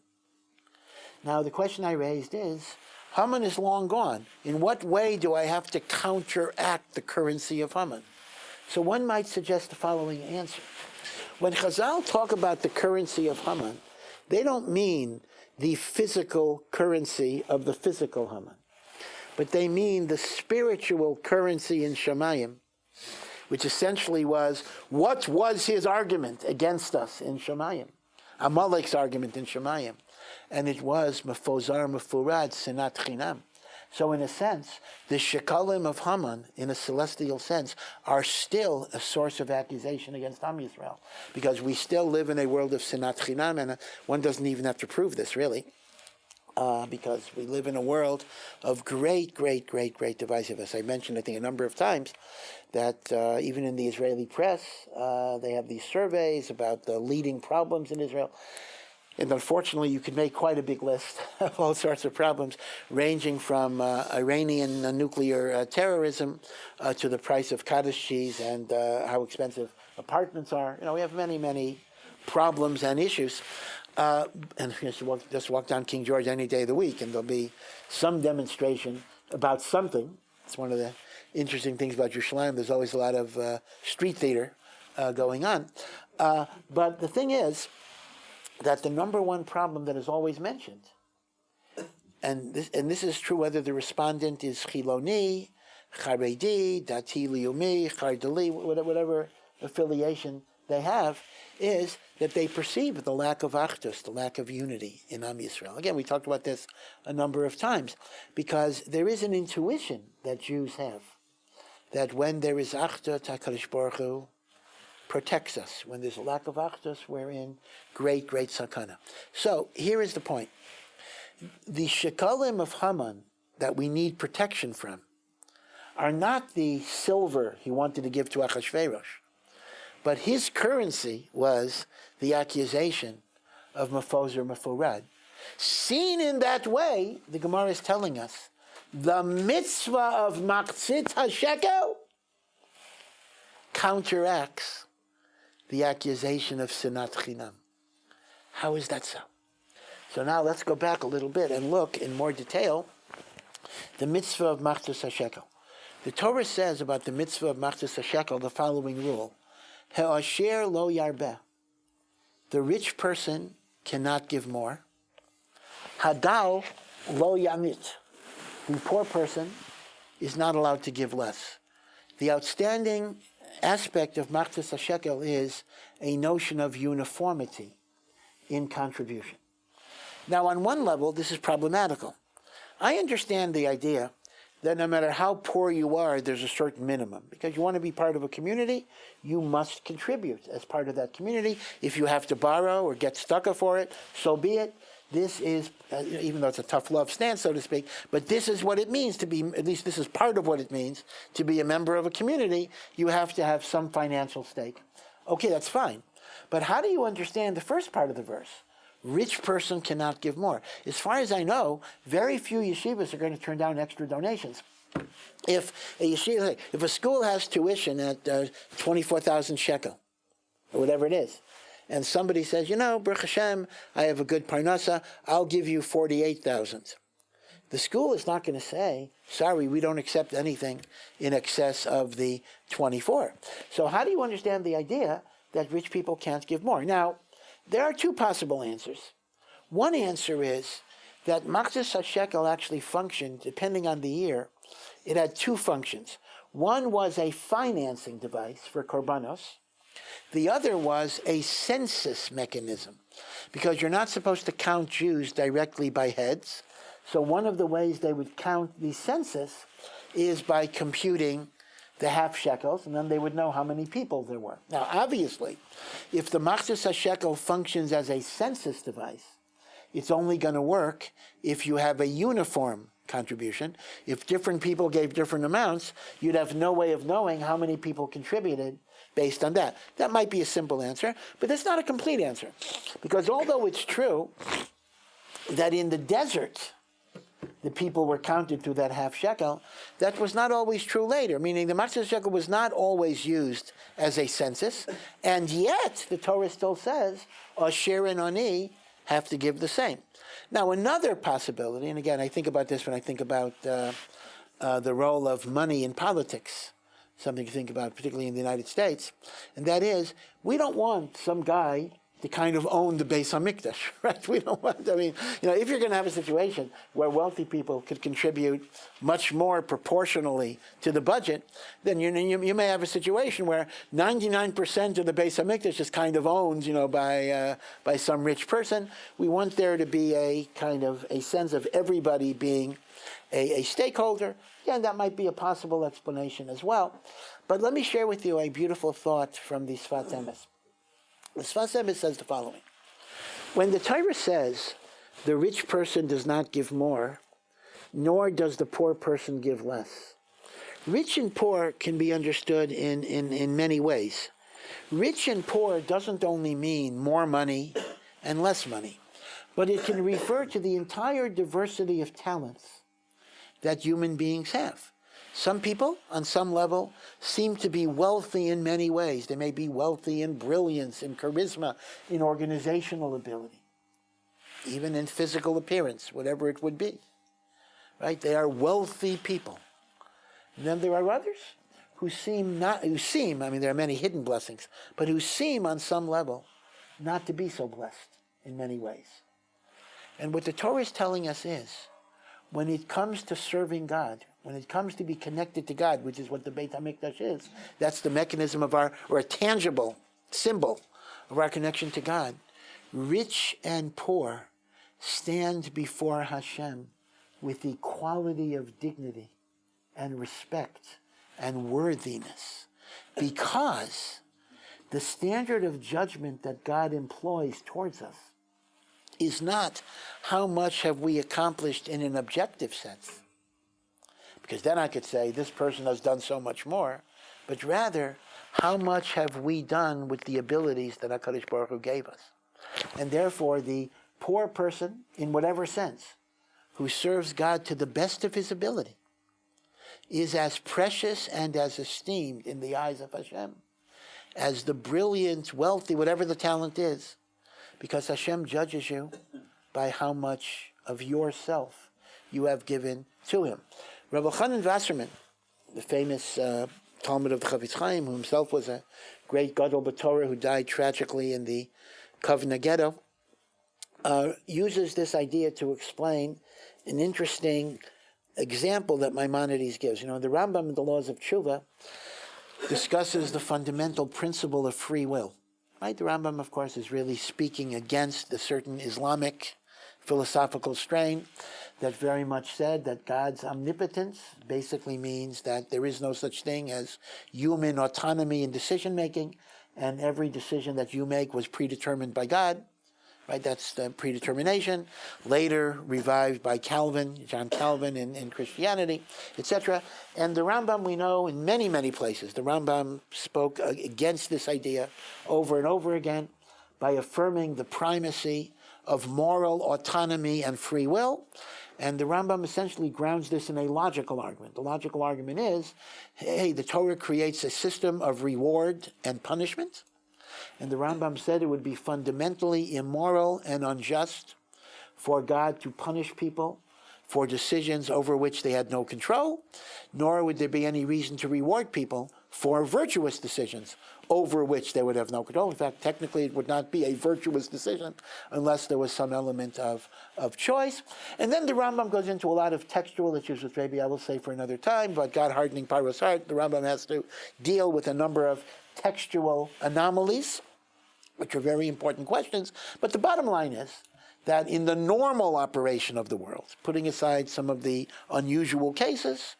Now, the question I raised is, Haman is long gone. In what way do I have to counteract the currency of Haman? So one might suggest the following answer. When Chazal talk about the currency of Haman, they don't mean the physical currency of the physical Haman, but they mean the spiritual currency in Shemayim, which essentially was, what was his argument against us in Shemayim? Amalek's argument in Shemayim. And it was mefozar mefurad sinat chinam. So in a sense, the Shekalim of Haman, in a celestial sense, are still a source of accusation against Am Yisrael, because we still live in a world of Sinat Chinam, and one doesn't even have to prove this, really. Because we live in a world of great divisiveness. I mentioned, I think, a number of times that even in the Israeli press, they have these surveys about the leading problems in Israel. And unfortunately, you could make quite a big list of all sorts of problems, ranging from Iranian nuclear terrorism to the price of cottage cheese and how expensive apartments are. We have many problems and issues. And just walk down King George any day of the week, and there'll be some demonstration about something. It's one of the interesting things about Yerushalayim. There's always a lot of street theater going on. But the thing is that the number one problem that is always mentioned, and this is true whether the respondent is Chiloni, Charedi, Dati Liumi, Chardali, whatever affiliation they have, is that they perceive the lack of achdus, the lack of unity in Am Yisrael. Again, we talked about this a number of times, because there is an intuition that Jews have, that when there is achdus, HaKadosh Baruch Hu protects us. When there's a lack of achdus, we're in great sakana. So, here is the point. The shekalim of Haman that we need protection from are not the silver he wanted to give to Achashverosh, but his currency was the accusation of Mefozer Meforad. Seen in that way, the Gemara is telling us, the mitzvah of Machzit HaShekel counteracts the accusation of Sinat Chinam. How is that so? So now let's go back a little bit and look in more detail the mitzvah of Machzit HaShekel. The Torah says about the mitzvah of Machzit HaShekel the following rule: He'asher lo yarbeh. The rich person cannot give more. Hadal lo yamit. The poor person is not allowed to give less. The outstanding aspect of Machzit HaShekel is a notion of uniformity in contribution. Now, on one level, this is problematical. I understand the idea that no matter how poor you are, there's a certain minimum. Because you want to be part of a community, you must contribute as part of that community. If you have to borrow or get stuck for it, so be it. This is, even though it's a tough love stance, so to speak, but this is what it means to be, at least this is part of what it means, to be a member of a community. You have to have some financial stake. Okay, that's fine. But how do you understand the first part of the verse? Rich person cannot give more. As far as I know, very few yeshivas are going to turn down extra donations. If a school has tuition at 24,000 shekel, or whatever it is, and somebody says, Baruch Hashem, I have a good parnasa, I'll give you 48,000. The school is not going to say, sorry, we don't accept anything in excess of the 24. So how do you understand the idea that rich people can't give more? Now, there are two possible answers. One answer is that Machzit HaShekel actually functioned, depending on the year, it had two functions. One was a financing device for korbanos. The other was a census mechanism, because you're not supposed to count Jews directly by heads. So one of the ways they would count the census is by computing the half shekels, and then they would know how many people there were. Now, obviously, if the Machzit HaShekel functions as a census device, it's only going to work if you have a uniform contribution. If different people gave different amounts, you'd have no way of knowing how many people contributed based on that. That might be a simple answer, but that's not a complete answer. Because although it's true that in the desert, the people were counted through that half shekel, that was not always true later, meaning the Machzit shekel was not always used as a census, and yet the Torah still says, Asher and Ani have to give the same. Now, another possibility, and again, I think about this when I think about the role of money in politics, something to think about, particularly in the United States, and that is, we don't want some guy to kind of own the Beis HaMikdash, right? We don't want, if you're going to have a situation where wealthy people could contribute much more proportionally to the budget, then you may have a situation where 99% of the Beis HaMikdash is kind of owned, by some rich person. We want there to be a kind of a sense of everybody being a stakeholder, yeah, that might be a possible explanation as well. But let me share with you a beautiful thought from the Sfat Emes. The Sfat Emes says the following. When the Torah says the rich person does not give more, nor does the poor person give less, rich and poor can be understood in many ways. Rich and poor doesn't only mean more money and less money, but it can refer to the entire diversity of talents that human beings have. Some people, on some level, seem to be wealthy in many ways. They may be wealthy in brilliance, in charisma, in organizational ability, even in physical appearance, whatever it would be. Right? They are wealthy people. And then there are others who seem, I mean, there are many hidden blessings, but who seem on some level not to be so blessed in many ways. And what the Torah is telling us is, when it comes to serving God, when it comes to be connected to God, which is what the Beit HaMikdash is, that's the mechanism of or a tangible symbol of our connection to God. Rich and poor stand before Hashem with equality of dignity and respect and worthiness, because the standard of judgment that God employs towards us is not how much have we accomplished in an objective sense, because then I could say this person has done so much more, but rather how much have we done with the abilities that HaKadosh Baruch Hu gave us. And therefore the poor person, in whatever sense, who serves God to the best of his ability, is as precious and as esteemed in the eyes of Hashem as the brilliant, wealthy, whatever the talent is, because Hashem judges you by how much of yourself you have given to him. Rabbi Chanan Wasserman, the famous Talmud of the Chavetz Chaim, who himself was a great Gadol b'Torah who died tragically in the Kovna ghetto, uses this idea to explain an interesting example that Maimonides gives. You know, the Rambam in the Laws of Tshuva discusses the fundamental principle of free will. Right? The Rambam, of course, is really speaking against a certain Islamic philosophical strain that very much said that God's omnipotence basically means that there is no such thing as human autonomy in decision-making, and every decision that you make was predetermined by God. Right, that's the predetermination, later revived by Calvin, John Calvin in Christianity, etc. And the Rambam, we know in many, many places, the Rambam spoke against this idea over and over again by affirming the primacy of moral autonomy and free will. And the Rambam essentially grounds this in a logical argument. The logical argument is, hey, the Torah creates a system of reward and punishment. And the Rambam said it would be fundamentally immoral and unjust for God to punish people for decisions over which they had no control, nor would there be any reason to reward people for virtuous decisions over which they would have no control. In fact, technically it would not be a virtuous decision unless there was some element of choice. And then the Rambam goes into a lot of textual issues, which maybe I will say for another time, but God hardening Paro's heart, the Rambam has to deal with a number of textual anomalies, which are very important questions. But the bottom line is that in the normal operation of the world, putting aside some of the unusual cases,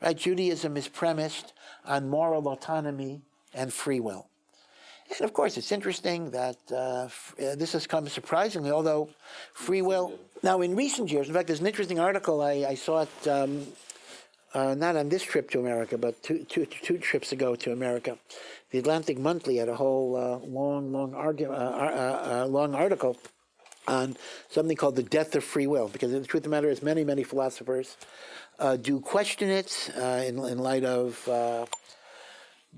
right, Judaism is premised on moral autonomy and free will. And of course, it's interesting that this has come surprisingly, although free will... Now, in recent years, in fact, there's an interesting article, I saw it not on this trip to America, but two trips ago to America. The Atlantic Monthly had a whole long article on something called the death of free will, because the truth of the matter is many, many philosophers do question it in light of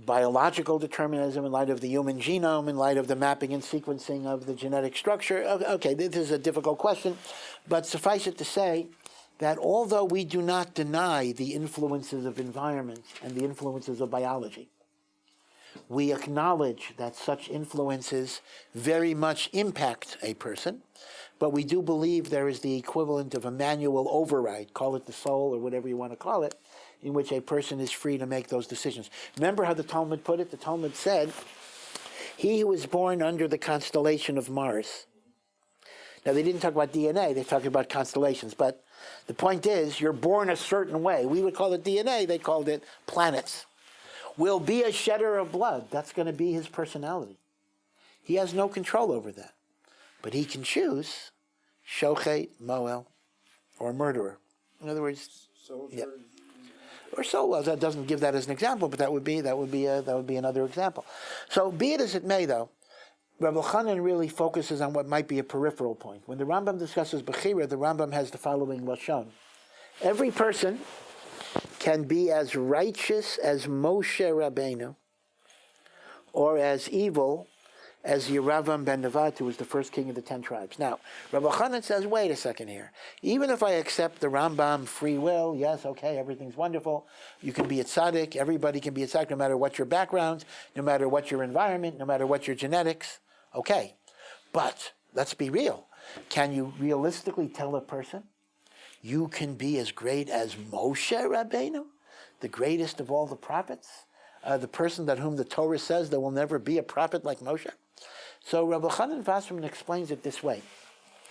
biological determinism, in light of the human genome, in light of the mapping and sequencing of the genetic structure. Okay, this is a difficult question, but suffice it to say that although we do not deny the influences of environment and the influences of biology, we acknowledge that such influences very much impact a person, but we do believe there is the equivalent of a manual override, call it the soul or whatever you want to call it, in which a person is free to make those decisions. Remember how the Talmud put it? The Talmud said, he who was born under the constellation of Mars. Now, they didn't talk about DNA, they're talking about constellations, but The point is, you're born a certain way. We would call it DNA. They called it planets. Will be a shedder of blood. That's going to be his personality. He has no control over that. But he can choose shochet, moel, or murderer. In other words, Soldier. Yeah. Or so. Well, that doesn't give that as an example, but that would be another example. So be it as it may, though, Rabbi Chanan really focuses on what might be a peripheral point. When the Rambam discusses Bechira, the Rambam has the following lashon: every person can be as righteous as Moshe Rabbeinu, or as evil as Yeravam ben Nevat, who was the first king of the 10 tribes. Now, Rabbi Chanan says, wait a second here. Even if I accept the Rambam free will, yes, okay, everything's wonderful. You can be a tzaddik. Everybody can be a tzaddik, no matter what your background, no matter what your environment, no matter what your genetics. Okay. But let's be real. Can you realistically tell a person, you can be as great as Moshe Rabbeinu, the greatest of all the prophets? The person that whom the Torah says there will never be a prophet like Moshe? So Rabbi Chanan Wasserman explains it this way,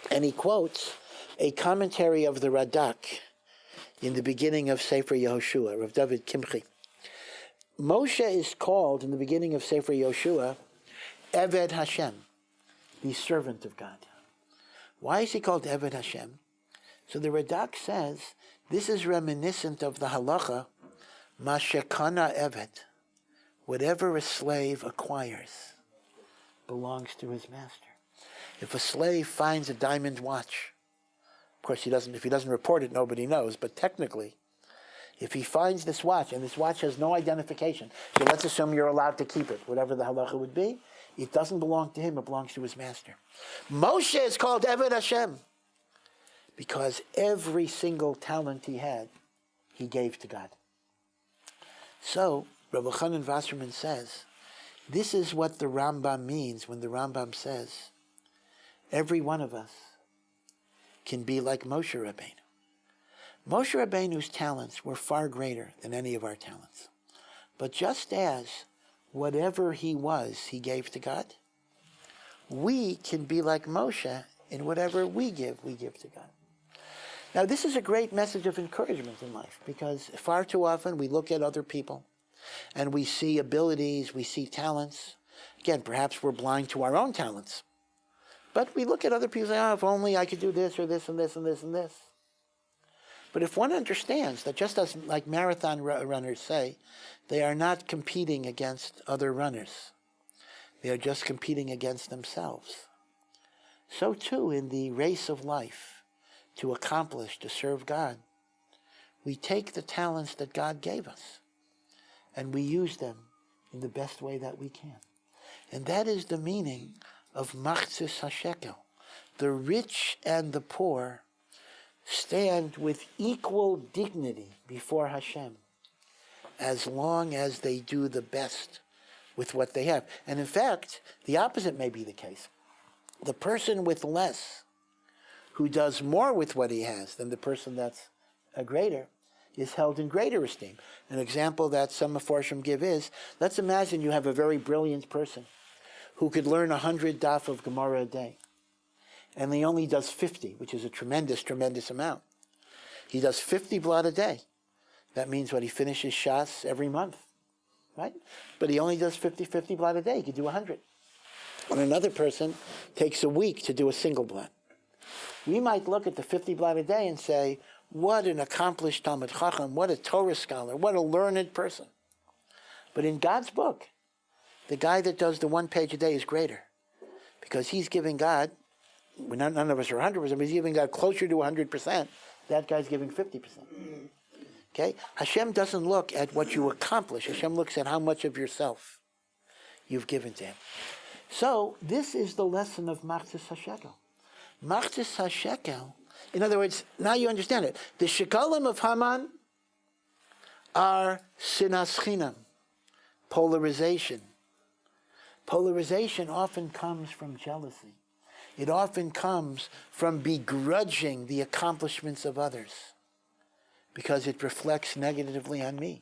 and he quotes a commentary of the Radak in the beginning of Sefer Yehoshua, Rav David Kimchi. Moshe is called in the beginning of Sefer Yehoshua Eved Hashem, the servant of God. Why is he called Eved Hashem? So the Radak says this is reminiscent of the halacha Mashekana Eved. Whatever a slave acquires belongs to his master. If a slave finds a diamond watch, of course if he doesn't report it, nobody knows, but technically, if he finds this watch, and this watch has no identification, so let's assume you're allowed to keep it, whatever the halacha would be, it doesn't belong to him, it belongs to his master. Moshe is called Eved Hashem, because every single talent he had, he gave to God. So, Rabbi Chanan Wasserman says, this is what the Rambam means when the Rambam says, every one of us can be like Moshe Rabbeinu. Moshe Rabbeinu's talents were far greater than any of our talents. But just as whatever he was, he gave to God, we can be like Moshe in whatever we give to God. Now, this is a great message of encouragement in life, because far too often we look at other people and we see abilities, we see talents. Again, perhaps we're blind to our own talents. But we look at other people and say, if only I could do this or this and this and this and this. But if one understands that just as like marathon runners say, they are not competing against other runners. They are just competing against themselves. So too in the race of life, to accomplish, to serve God, we take the talents that God gave us and we use them in the best way that we can. And that is the meaning of Machzis HaShekel. The rich and the poor stand with equal dignity before Hashem as long as they do the best with what they have. And in fact, the opposite may be the case. The person with less, who does more with what he has than the person that's a greater, is held in greater esteem. An example that some Mefarshim give is, let's imagine you have a very brilliant person who could learn 100 daf of Gemara a day. And he only does 50, which is a tremendous, tremendous amount. He does 50 blot a day. That means what, he finishes Shas every month, right? But he only does 50 blot a day. He could do 100. And another person takes a week to do a single blot. We might look at the 50 blot a day and say, what an accomplished Talmid Chacham, what a Torah scholar, what a learned person. But in God's book, the guy that does the 1 page a day is greater, because he's giving God, none of us are 100%, but he's giving God closer to 100%. That guy's giving 50%. Okay? Hashem doesn't look at what you accomplish. Hashem looks at how much of yourself you've given to him. So, this is the lesson of Machzis HaShekel. Machzis HaShekel, in other words, now you understand it. The Shekalim of Haman are sinas chinam, polarization. Polarization often comes from jealousy. It often comes from begrudging the accomplishments of others, because it reflects negatively on me.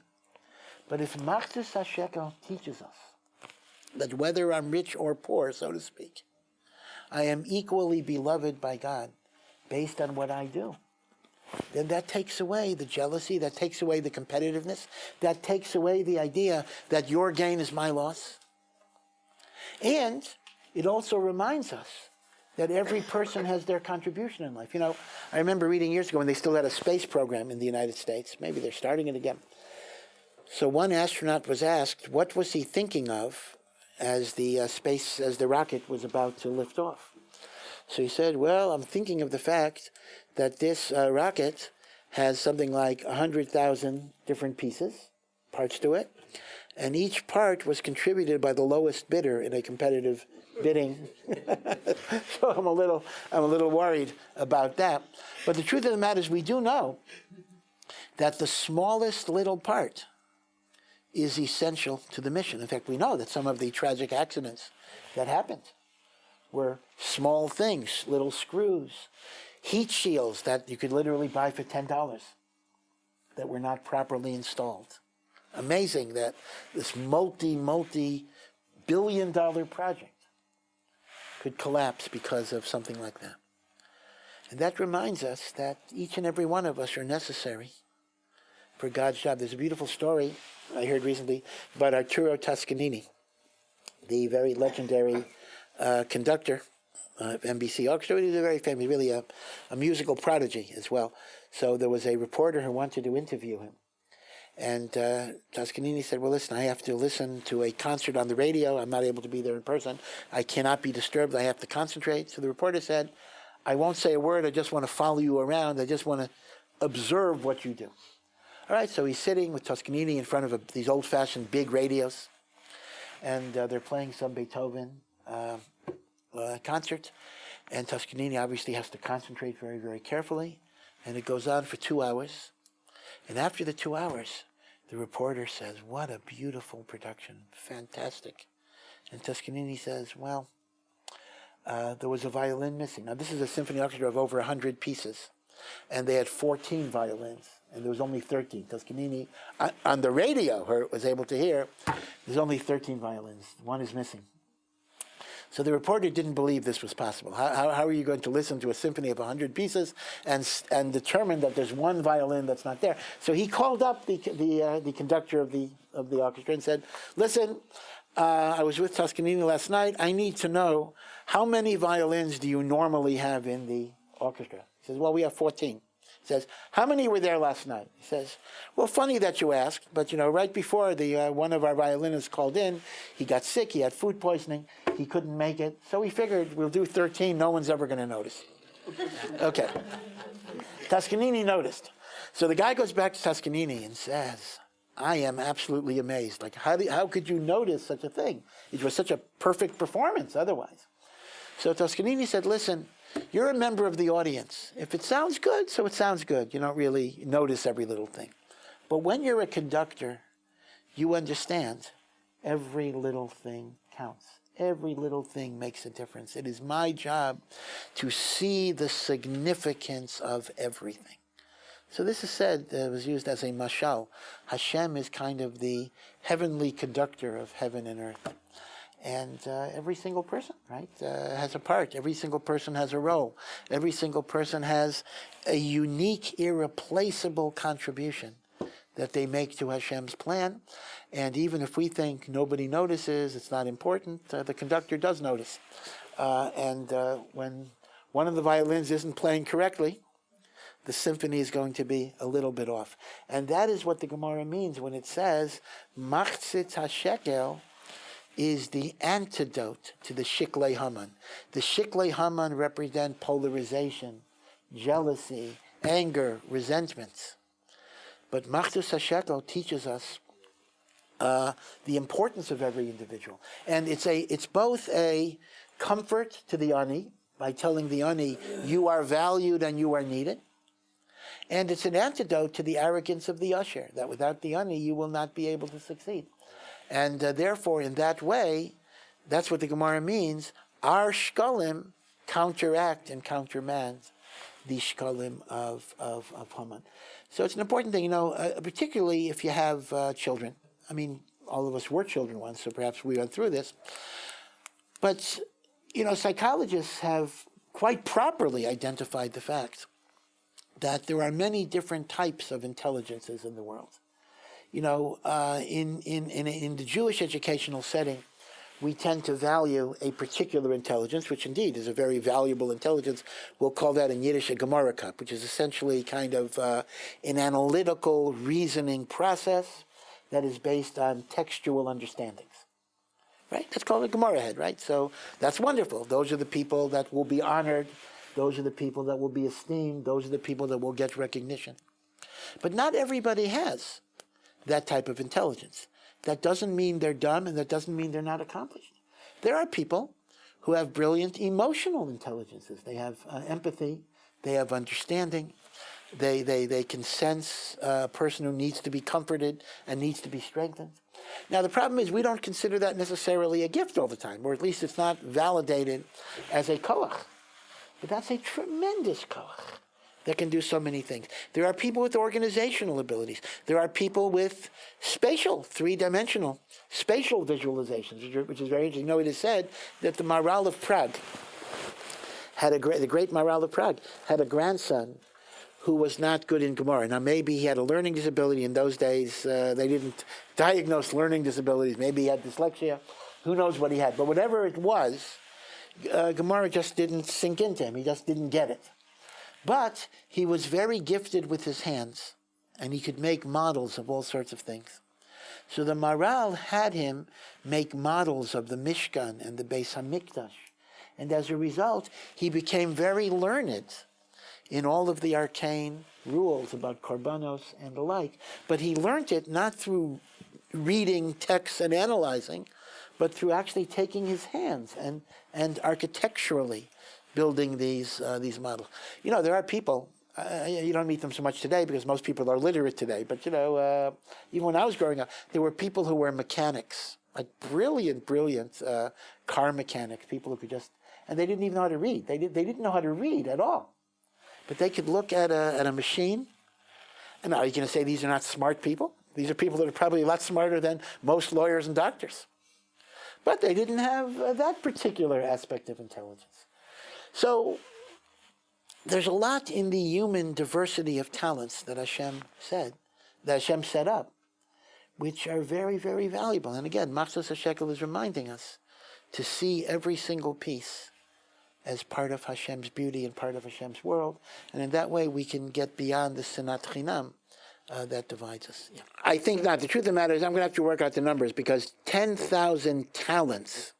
But if Machzis HaShekel teaches us that whether I'm rich or poor, so to speak, I am equally beloved by God based on what I do, then that takes away the jealousy, that takes away the competitiveness, that takes away the idea that your gain is my loss. And it also reminds us that every person has their contribution in life. I remember reading years ago when they still had a space program in the United States. Maybe they're starting it again. So one astronaut was asked, what was he thinking of as the rocket was about to lift off? So he said, well, I'm thinking of the fact that this rocket has something like 100,000 different parts to it, and each part was contributed by the lowest bidder in a competitive bidding. So I'm a little worried about that. But the truth of the matter is we do know that the smallest little part is essential to the mission. In fact, we know that some of the tragic accidents that happened were small things, little screws, heat shields that you could literally buy for $10 that were not properly installed. Amazing that this multi-billion-dollar project could collapse because of something like that. And that reminds us that each and every one of us are necessary for God's job. There's a beautiful story I heard recently about Arturo Toscanini, the very legendary conductor of NBC Orchestra. He was a very famous, really a musical prodigy as well. So there was a reporter who wanted to interview him. And Toscanini said, well, listen, I have to listen to a concert on the radio. I'm not able to be there in person. I cannot be disturbed. I have to concentrate. So the reporter said, I won't say a word. I just want to follow you around. I just want to observe what you do. All right, so he's sitting with Toscanini in front of these old-fashioned big radios. And they're playing some Beethoven concert. And Toscanini obviously has to concentrate very, very carefully. And it goes on for 2 hours. And after the 2 hours, the reporter says, what a beautiful production, fantastic. And Toscanini says, well, there was a violin missing. Now, this is a symphony orchestra of over 100 pieces, and they had 14 violins, and there was only 13. Toscanini, on the radio, was able to hear, there's only 13 violins. One is missing. So the reporter didn't believe this was possible. How are you going to listen to a symphony of 100 pieces and determine that there's one violin that's not there? So he called up the conductor of the orchestra and said, listen, I was with Toscanini last night. I need to know, how many violins do you normally have in the orchestra? He says, well, we have 14. He says, how many were there last night? He says, well, funny that you asked, but right before one of our violinists called in, he got sick, he had food poisoning, he couldn't make it, so we figured we'll do 13, no one's ever going to notice. Okay. Toscanini noticed. So the guy goes back to Toscanini and says, I am absolutely amazed. Like, how could you notice such a thing? It was such a perfect performance otherwise. So Toscanini said, listen, you're a member of the audience. If it sounds good, so it sounds good. You don't really notice every little thing. But when you're a conductor, you understand every little thing counts. Every little thing makes a difference. It is my job to see the significance of everything. So this is said, was used as a mashal. Hashem is kind of the heavenly conductor of heaven and earth. And every single person, right, has a part. Every single person has a role. Every single person has a unique, irreplaceable contribution that they make to Hashem's plan. And even if we think nobody notices, it's not important, the conductor does notice. And when one of the violins isn't playing correctly, the symphony is going to be a little bit off. And that is what the Gemara means when it says, Machzit HaShekel is the antidote to the Shiklei Haman. The Shiklei Haman represent polarization, jealousy, anger, resentments. But Machzit HaShekel teaches us the importance of every individual. And it's both a comfort to the ani, by telling the ani, you are valued and you are needed. And it's an antidote to the arrogance of the usher, that without the ani, you will not be able to succeed. And therefore, in that way, that's what the Gemara means. Our shkalim counteract and countermand the shkalim of Haman. So it's an important thing, particularly if you have children. I mean, all of us were children once, so perhaps we went through this. But, psychologists have quite properly identified the fact that there are many different types of intelligences in the world. In the Jewish educational setting, we tend to value a particular intelligence, which indeed is a very valuable intelligence. We'll call that in Yiddish a Gemara cup, which is essentially kind of an analytical reasoning process that is based on textual understandings. Right? That's called a Gemara head, right? So that's wonderful. Those are the people that will be honored. Those are the people that will be esteemed. Those are the people that will get recognition. But not everybody has that type of intelligence. That doesn't mean they're dumb, and that doesn't mean they're not accomplished. There are people who have brilliant emotional intelligences. They have empathy. They have understanding. They can sense a person who needs to be comforted and needs to be strengthened. Now, the problem is we don't consider that necessarily a gift all the time, or at least it's not validated as a koach. But that's a tremendous koach that can do so many things. There are people with organizational abilities. There are people with spatial, three-dimensional, spatial visualizations, which is very interesting. It is said that the Maharal of Prague the great Maharal of Prague had a grandson who was not good in Gemara. Now, maybe he had a learning disability. In those days, they didn't diagnose learning disabilities. Maybe he had dyslexia. Who knows what he had? But whatever it was, Gemara just didn't sink into him. He just didn't get it. But he was very gifted with his hands, and he could make models of all sorts of things. So the Maharal had him make models of the Mishkan and the Beis HaMikdash. And as a result, he became very learned in all of the arcane rules about korbanos and the like. But he learned it not through reading texts and analyzing, but through actually taking his hands and architecturally building these models. There are people, you don't meet them so much today because most people are literate today, but even when I was growing up, there were people who were mechanics, like brilliant car mechanics, people who could just, and they didn't even know how to read. They didn't know how to read at all. But they could look at a machine, and are you going to say these are not smart people? These are people that are probably a lot smarter than most lawyers and doctors. But they didn't have that particular aspect of intelligence. So there's a lot in the human diversity of talents that Hashem set up, which are very, very valuable. And again, Machzos HaShekel is reminding us to see every single piece as part of Hashem's beauty and part of Hashem's world. And in that way, we can get beyond the Sinat Chinam that divides us. Yeah. I think not. The truth of the matter is I'm going to have to work out the numbers because 10,000 talents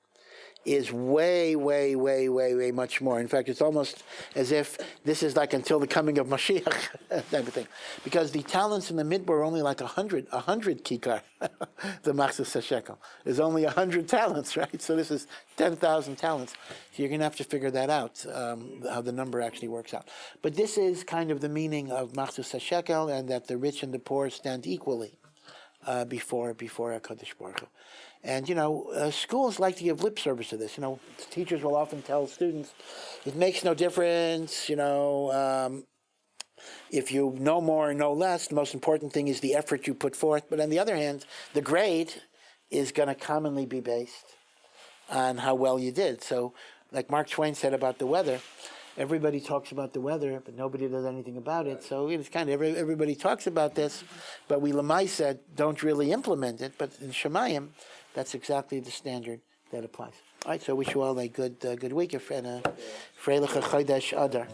is way, way, way, way, way much more. In fact, it's almost as if this is like until the coming of Mashiach type of thing. Because the talents in the Midbar are only like 100 kikar. The Machzos HaShekel is only 100 talents, right? So this is 10,000 talents. So you're going to have to figure that out, how the number actually works out. But this is kind of the meaning of Machzos HaShekel, and that the rich and the poor stand equally before HaKadosh Baruch Hu. And, schools like to give lip service to this. Teachers will often tell students, it makes no difference, if you know more or know less, the most important thing is the effort you put forth. But on the other hand, the grade is going to commonly be based on how well you did. So, like Mark Twain said about the weather, everybody talks about the weather, but nobody does anything about it. So it's kind of everybody talks about this, but we Lamaisa don't really implement it. But in Shemayim, that's exactly the standard that applies. All right, so I wish you all a good week and a Freiliche Chodesh Adar.